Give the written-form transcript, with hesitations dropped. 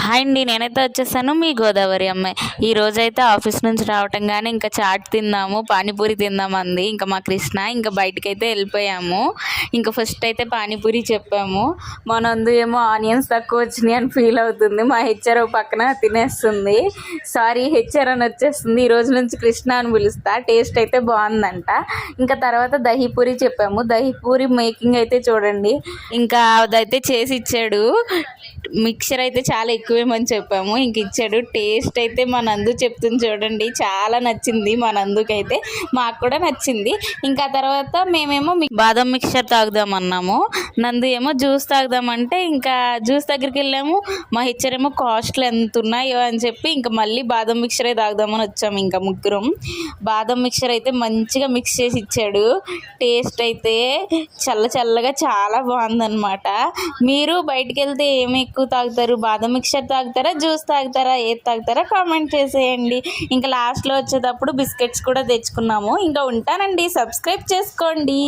Hi అండి, నేనైతే వచ్చేసాను మీ గోదావరి అమ్మాయి. ఈ రోజైతే ఆఫీస్ నుంచి రావటంగానే ఇంకా చాట్ తిందాము, పానీపూరి తిందామంది ఇంకా మా కృష్ణ. ఇంకా బయటకైతే వెళ్ళిపోయాము. ఇంకా ఫస్ట్ అయితే పానీపూరి చెప్పాము. మా నందు ఏమో ఆనియన్స్ తక్కువ వచ్చినాయి అని ఫీల్ అవుతుంది. మా హెచ్ఆర్ పక్కన తినేస్తుంది. సారీ హెచ్ఆర్ అని వచ్చేస్తుంది. ఈ రోజు నుంచి కృష్ణ అని పిలుస్తా. టేస్ట్ అయితే బాగుందంట. ఇంకా తర్వాత దహీపూరి చెప్పాము. దహీపూరి మేకింగ్ అయితే చూడండి. ఇంకా అదైతే చేసి ఇచ్చాడు. మిక్చర్ అయితే చాలా ఎక్కువేమని చెప్పాము. ఇంక ఇచ్చాడు. టేస్ట్ అయితే మా నందు చెప్తుంది చూడండి, చాలా నచ్చింది మా నందుకైతే. మాకు కూడా నచ్చింది. ఇంకా తర్వాత మేమేమో బాదం మిక్చర్ తాగుదామన్నాము. నందు ఏమో జ్యూస్ తాగుదామంటే ఇంకా జ్యూస్ దగ్గరికి వెళ్ళాము. మా హెచ్చర్ ఏమో కాస్ట్లు ఎంత ఉన్నాయో అని చెప్పి ఇంకా మళ్ళీ బాదం మిక్చరే తాగుదామని వచ్చాము. ఇంకా ముగ్గురం బాదం మిక్చర్ అయితే మంచిగా మిక్స్ చేసి ఇచ్చాడు. టేస్ట్ అయితే చల్లగా చాలా బాగుందన్నమాట. మీరు బయటికి వెళ్తే ఏమి ఎక్కువ తాగుతారు? బాదం మిక్చర్ తాగుతారా, జ్యూస్ తాగుతారా, ఏది తాగుతారా కామెంట్ చేసేయండి. ఇంకా లాస్ట్లో వచ్చేటప్పుడు బిస్కెట్స్ కూడా తెచ్చుకున్నాము. ఇంకా ఉంటానండి, సబ్స్క్రైబ్ చేసుకోండి.